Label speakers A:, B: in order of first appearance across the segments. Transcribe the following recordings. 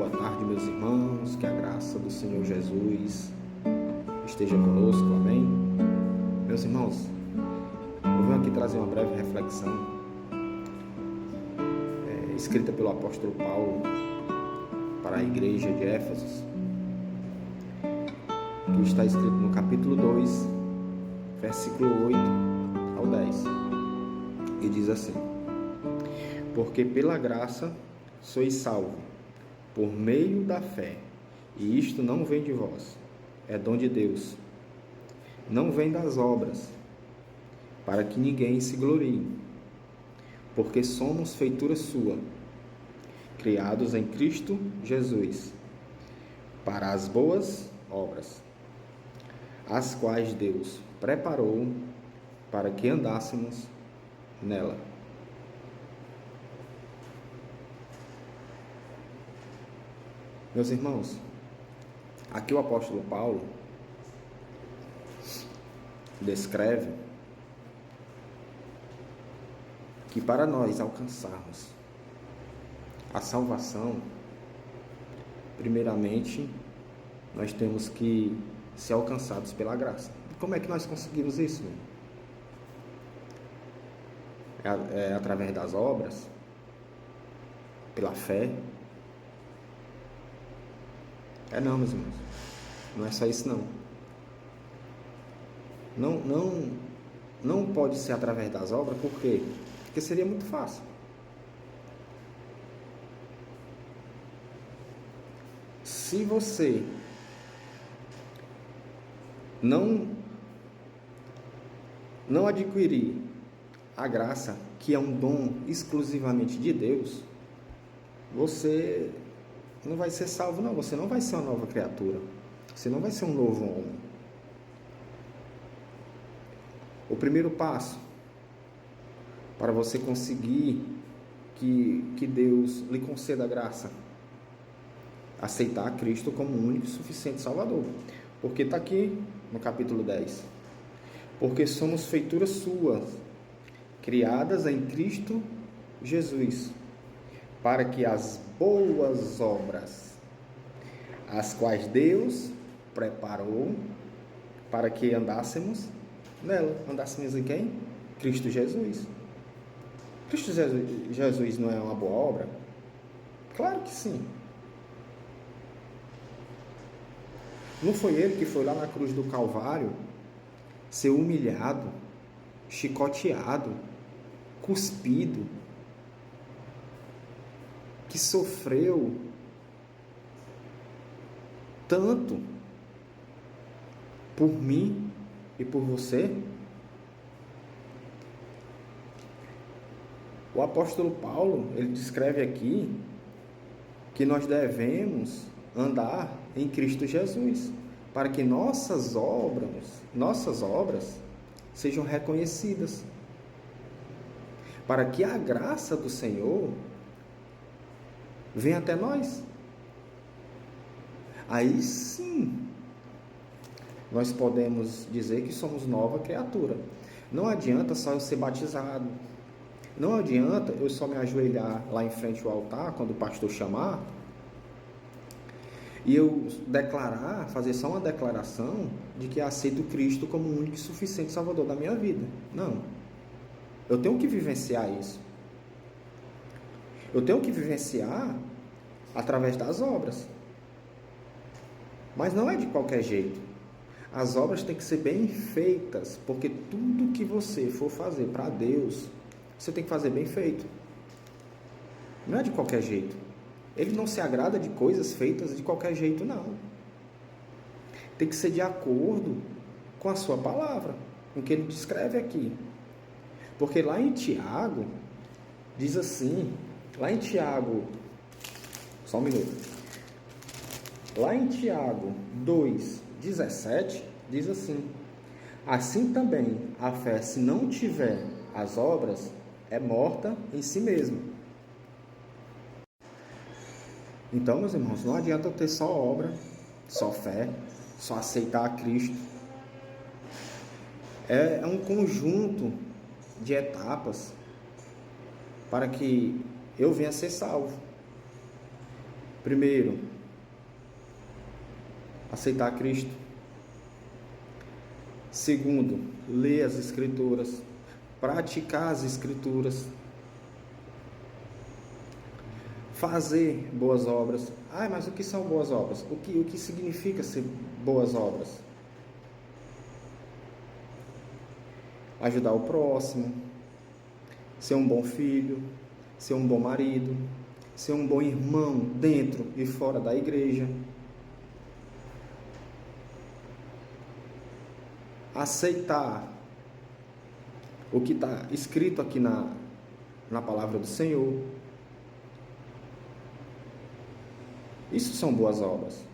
A: boa tarde, meus irmãos, que a graça do Senhor Jesus esteja conosco, amém? Meus irmãos, eu venho aqui trazer uma breve reflexão escrita pelo apóstolo Paulo para a igreja de Éfeso, que está escrito no capítulo 2, versículo 8 ao 10, e diz assim: porque pela graça sois salvos, por meio da fé, e isto não vem de vós, é dom de Deus, não vem das obras, para que ninguém se glorie, porque somos feitura sua, criados em Cristo Jesus, para as boas obras, as quais Deus preparou para que andássemos nela. Meus irmãos, aqui o apóstolo Paulo descreve que para nós alcançarmos a salvação, primeiramente, nós temos que ser alcançados pela graça. E como é que nós conseguimos isso? É através das obras, pela fé? Não, meus irmãos, não é só isso não. Não pode ser através das obras, por quê? Porque seria muito fácil. Se você não adquirir a graça, que é um dom exclusivamente de Deus, você não vai ser salvo não, você não vai ser uma nova criatura, você não vai ser um novo homem. O primeiro passo para você conseguir que Deus lhe conceda a graça, aceitar Cristo como o único e suficiente Salvador, porque está aqui no capítulo 10, porque somos feituras suas, criadas em Cristo Jesus, para que as boas obras, as quais Deus preparou para que andássemos nela. Andássemos em quem? Cristo Jesus. Cristo Jesus não é uma boa obra? Claro que sim. Não foi ele que foi lá na cruz do Calvário ser humilhado, chicoteado, cuspido, que sofreu tanto por mim e por você? O apóstolo Paulo, ele descreve aqui que nós devemos andar em Cristo Jesus, para que nossas obras sejam reconhecidas, para que a graça do Senhor venha até nós. Aí sim, nós podemos dizer que somos nova criatura. Não adianta só eu ser batizado, não adianta eu só me ajoelhar lá em frente ao altar, quando o pastor chamar, e eu fazer só uma declaração de que aceito Cristo como o único e suficiente Salvador da minha vida. Não. Eu tenho que vivenciar isso. Eu tenho que vivenciar através das obras. Mas não é de qualquer jeito. As obras têm que ser bem feitas, porque tudo que você for fazer para Deus, você tem que fazer bem feito. Não é de qualquer jeito. Ele não se agrada de coisas feitas de qualquer jeito, não. Tem que ser de acordo com a sua palavra, com o que ele descreve aqui. Porque lá em Tiago, diz assim, lá em Tiago, só um minuto. Lá em Tiago 2:17, diz assim: assim também a fé, se não tiver as obras, é morta em si mesma. Então, meus irmãos, não adianta eu ter só obra, só fé, só aceitar a Cristo. É um conjunto de etapas para que eu venha a ser salvo. Primeiro, aceitar Cristo. Segundo, ler as Escrituras, praticar as Escrituras, fazer boas obras. Mas o que são boas obras? O que significa ser boas obras? Ajudar o próximo, ser um bom filho, ser um bom marido, ser um bom irmão dentro e fora da igreja. Aceitar o que está escrito aqui na palavra do Senhor. Isso são boas obras.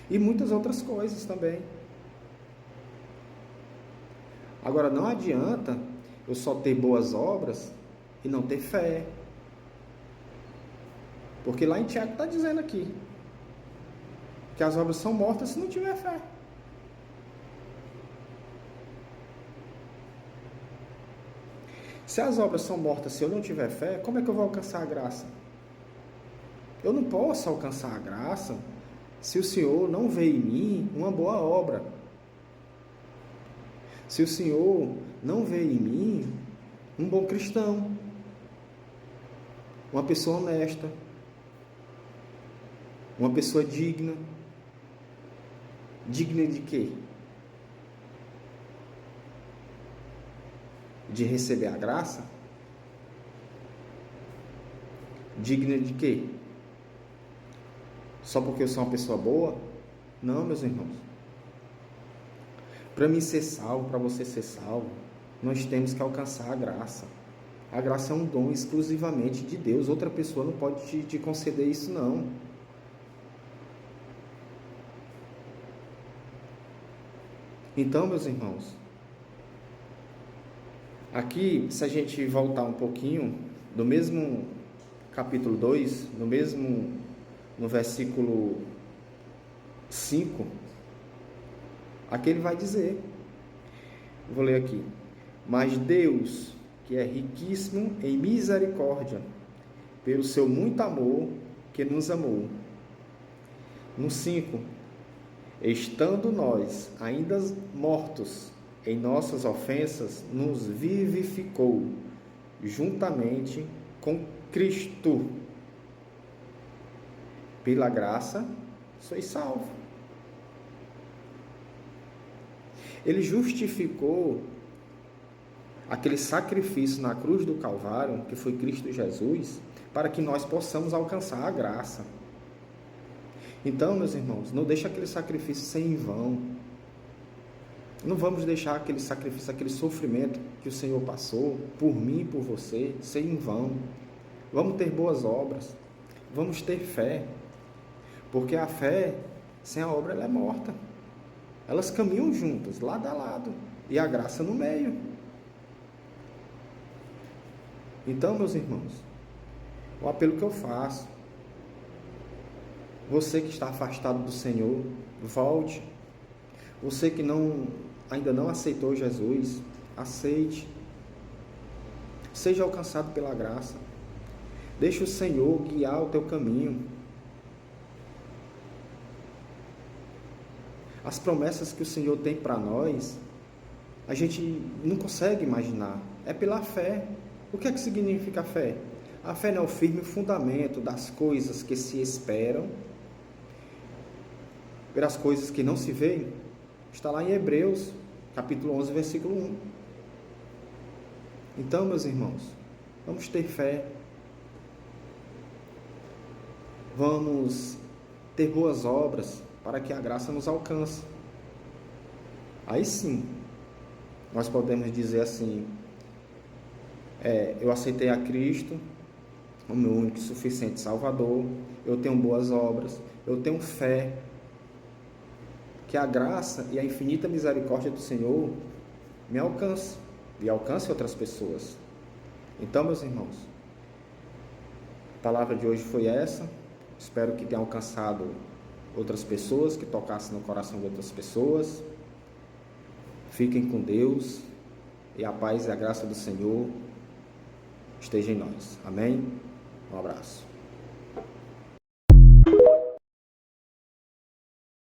A: E muitas outras coisas também. Agora, não adianta eu só ter boas obras e não ter fé. Porque lá em Tiago está dizendo aqui que as obras são mortas se não tiver fé. Se as obras são mortas se eu não tiver fé, como é que eu vou alcançar a graça? Eu não posso alcançar a graça se o Senhor não vê em mim uma boa obra. Se o Senhor não vê em mim um bom cristão, uma pessoa honesta, uma pessoa digna. Digna de quê? De receber a graça? Digna de quê? Só porque eu sou uma pessoa boa? Não, meus irmãos. Para mim ser salvo, para você ser salvo, nós temos que alcançar a graça. A graça é um dom exclusivamente de Deus. Outra pessoa não pode te conceder isso, não. Então, meus irmãos, aqui, se a gente voltar um pouquinho, no mesmo capítulo 2, no versículo 5, aqui ele vai dizer, vou ler aqui: mas Deus, que é riquíssimo em misericórdia, pelo seu muito amor que nos amou. No 5, estando nós ainda mortos em nossas ofensas, nos vivificou juntamente com Cristo. Pela graça sois salvos. Ele justificou aquele sacrifício na cruz do Calvário, que foi Cristo Jesus, para que nós possamos alcançar a graça. Então, meus irmãos, não deixe aquele sacrifício ser em vão. Não vamos deixar aquele sacrifício, aquele sofrimento que o Senhor passou por mim e por você, ser em vão. Vamos ter boas obras, vamos ter fé, porque a fé sem a obra ela é morta. Elas caminham juntas, lado a lado, e a graça no meio. Então, meus irmãos, o apelo que eu faço: você que está afastado do Senhor, volte. Você que ainda não aceitou Jesus, aceite. Seja alcançado pela graça. Deixe o Senhor guiar o teu caminho. As promessas que o Senhor tem para nós, a gente não consegue imaginar. É pela fé. O que é que significa a fé? A fé não é o firme fundamento das coisas que se esperam, pelas coisas que não se veem. Está lá em Hebreus, capítulo 11, versículo 1. Então, meus irmãos, vamos ter fé. Vamos ter boas obras para que a graça nos alcance. Aí sim, nós podemos dizer assim: eu aceitei a Cristo, o meu único e suficiente Salvador, eu tenho boas obras, eu tenho fé, que a graça e a infinita misericórdia do Senhor me alcance e alcance outras pessoas. Então, meus irmãos, a palavra de hoje foi essa. Espero que tenha alcançado outras pessoas, que tocasse no coração de outras pessoas. Fiquem com Deus e a paz e a graça do Senhor esteja em nós. Amém? Um abraço.